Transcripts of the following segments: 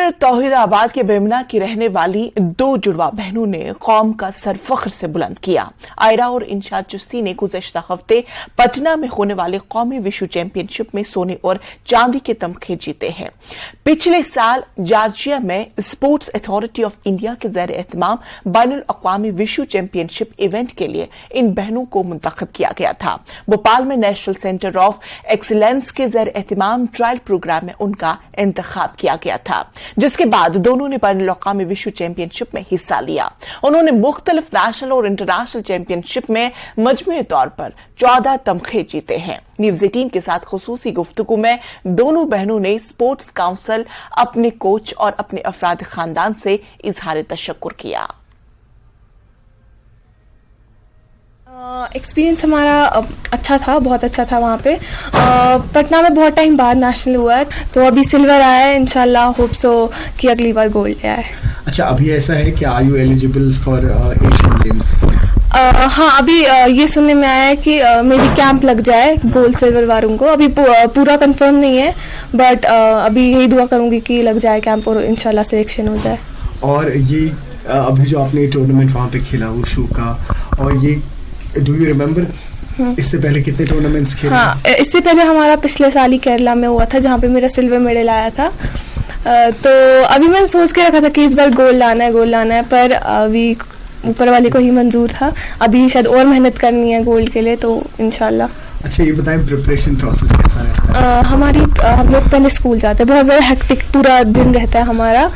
खैबर तौहीदाबाद के बेमना की रहने वाली दो जुड़वा बहनों ने कौम का सर फख्र से बुलंद किया। आयरा और इंशाद चिश्ती ने गुज़श्ता हफ्ते पटना में होने वाले कौमी विश्व चैंपियनशिप में सोने और चांदी के तमखे जीते हैं। पिछले साल जॉर्जिया में स्पोर्ट्स अथॉरिटी ऑफ इंडिया के ज़ेर एहतमाम बैनुल अक़वामी विश्व चैंपियनशिप इवेंट के लिए इन बहनों को मुंतखब किया गया था। भोपाल में नेशनल सेंटर ऑफ एक्सीलेंस के ज़ेर एहतमाम ट्रायल प्रोग्राम में उनका इंतखाब किया गया था, जिसके बाद दोनों ने बैनुल अक़वामी विश्व चैंपियनशिप में हिस्सा लिया। उन्होंने मुख्तलिफ नेशनल और इंटरनेशनल चैंपियनशिप में मजमूई तौर पर 14 तमखे जीते हैं। न्यूज़ 18 के साथ खुसूसी गुफ्तगू में दोनों बहनों ने स्पोर्ट्स काउंसिल, अपने कोच और अपने अफराद खानदान से इजहार तशक्कुर किया। एक्सपीरियंस हमारा अच्छा था, बहुत अच्छा था। वहाँ पे पटना में बहुत टाइम बाद नेशनल हुआ है, तो अभी सिल्वर आया है। इंशाल्लाह होप सो कि अगली बार गोल्ड ले आए। अच्छा, अभी ऐसा है कि are you eligible for Asian games? हाँ, अभी ये सुनने में आया है कि मेरी कैंप लग जाए गोल्ड सिल्वर वालों को। अभी पूरा कंफर्म नहीं है, बट अभी यही दुआ करूंगी कि लग जाए कैंप और इंशाल्लाह सिलेक्शन हो जाए। और ये अभी जो आपने टूर्नामेंट वहाँ पे खेला वुशु का, और ये डू यू रिमेम्बर इससे पहले कितने टूर्नामेंट्स खेले? हाँ, इससे पहले हमारा पिछले साल ही केरला में हुआ था, जहाँ पे मेरा सिल्वर मेडल आया था। तो अभी मैंने सोच के रखा था कि इस बार गोल्ड लाना है, पर अभी ऊपर वाले को ही मंजूर था। अभी शायद और मेहनत करनी है गोल्ड के लिए, तो इंशाल्लाह। अच्छा, ये बताएं प्रिपरेशन प्रोसेस कैसा है? हम लोग पहले स्कूल जाते हैं, बहुत ज़्यादा हेक्टिक पूरा दिन रहता है हमारा।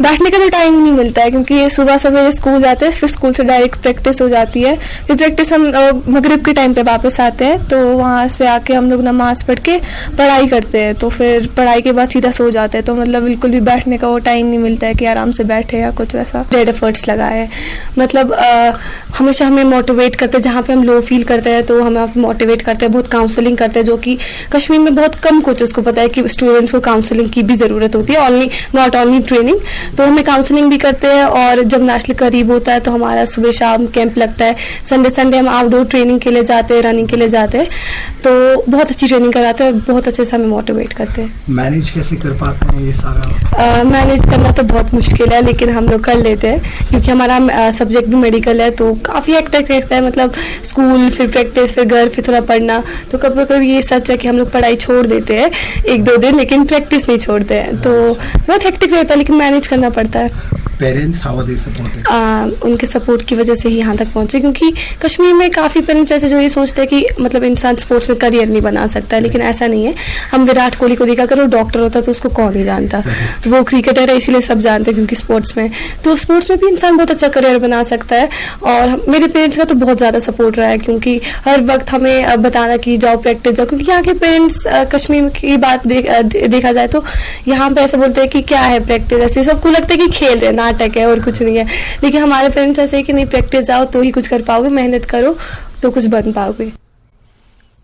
बैठने का भी टाइम नहीं मिलता है, क्योंकि सुबह सवेरे स्कूल जाते हैं, फिर स्कूल से डायरेक्ट प्रैक्टिस हो जाती है। फिर प्रैक्टिस हम मगरिब के टाइम पे वापस आते हैं, तो वहाँ से आके हम लोग नमाज पढ़ के पढ़ाई करते हैं। तो फिर पढ़ाई के बाद सीधा सो जाते हैं, तो मतलब बिल्कुल भी बैठने का वो टाइम नहीं मिलता है कि आराम से बैठे या कुछ वैसा। डेड एफर्ट्स लगाए, मतलब हमेशा हमें मोटिवेट करते हैं। जहाँ पे हम लो फील करते हैं तो हमें मोटिवेट करते हैं, बहुत काउंसलिंग करते हैं, जो कि कश्मीर में बहुत कम कोचेस को पता है कि स्टूडेंट्स को काउंसलिंग की भी ज़रूरत होती है, नॉट ओनली ट्रेनिंग। तो हमें काउंसलिंग भी करते हैं, और जब नेशनल करीब होता है तो हमारा सुबह शाम कैंप लगता है। संडे हम आउटडोर ट्रेनिंग के लिए जाते हैं, रनिंग के लिए जाते हैं, तो बहुत अच्छी ट्रेनिंग कराते हैं और बहुत अच्छे से हमें मोटिवेट करते हैं। मैनेज कैसे कर पाते हैं ये सारा? मैनेज करना तो बहुत मुश्किल है, लेकिन हम लोग कर लेते हैं, क्योंकि हमारा सब्जेक्ट भी मेडिकल है, तो काफ़ी हेक्टिक रहता है। मतलब स्कूल, फिर प्रैक्टिस, फिर घर, फिर थोड़ा पढ़ना। तो कभी कभी ये सच है कि हम लोग पढ़ाई छोड़ देते हैं 1-2 दिन, लेकिन प्रैक्टिस नहीं छोड़ते हैं। तो बहुत हेक्टिक रहता है, लेकिन मैनेज करना पड़ता है। Parents how are they supported? उनके सपोर्ट की वजह से ही यहाँ तक पहुँचे, क्योंकि कश्मीर में काफ़ी पेरेंट्स ऐसे जो ये सोचते हैं कि मतलब इंसान स्पोर्ट्स में करियर नहीं बना सकता है, लेकिन ऐसा नहीं है। हम विराट कोहली को देखा, अगर वो डॉक्टर होता तो उसको कौन नहीं जानता। वो क्रिकेटर है, इसीलिए सब जानते हैं, क्योंकि स्पोर्ट्स में भी इंसान बहुत अच्छा करियर बना सकता है। और मेरे पेरेंट्स का तो बहुत ज़्यादा सपोर्ट रहा है, क्योंकि हर वक्त हमें बताना कि जाओ प्रैक्टिस जाओ, क्योंकि यहाँ के पेरेंट्स कश्मीर की बात देखा जाए तो यहाँ पे ऐसे बोलते हैं कि क्या है प्रैक्टिस, ऐसे सबको लगता है कि खेल रहे नाटक है और कुछ नहीं है। लेकिन हमारे पेरेंट्स ऐसे है कि नहीं, प्रैक्टिस जाओ तो ही कुछ कर पाओगे, मेहनत करो तो कुछ बन पाओगे।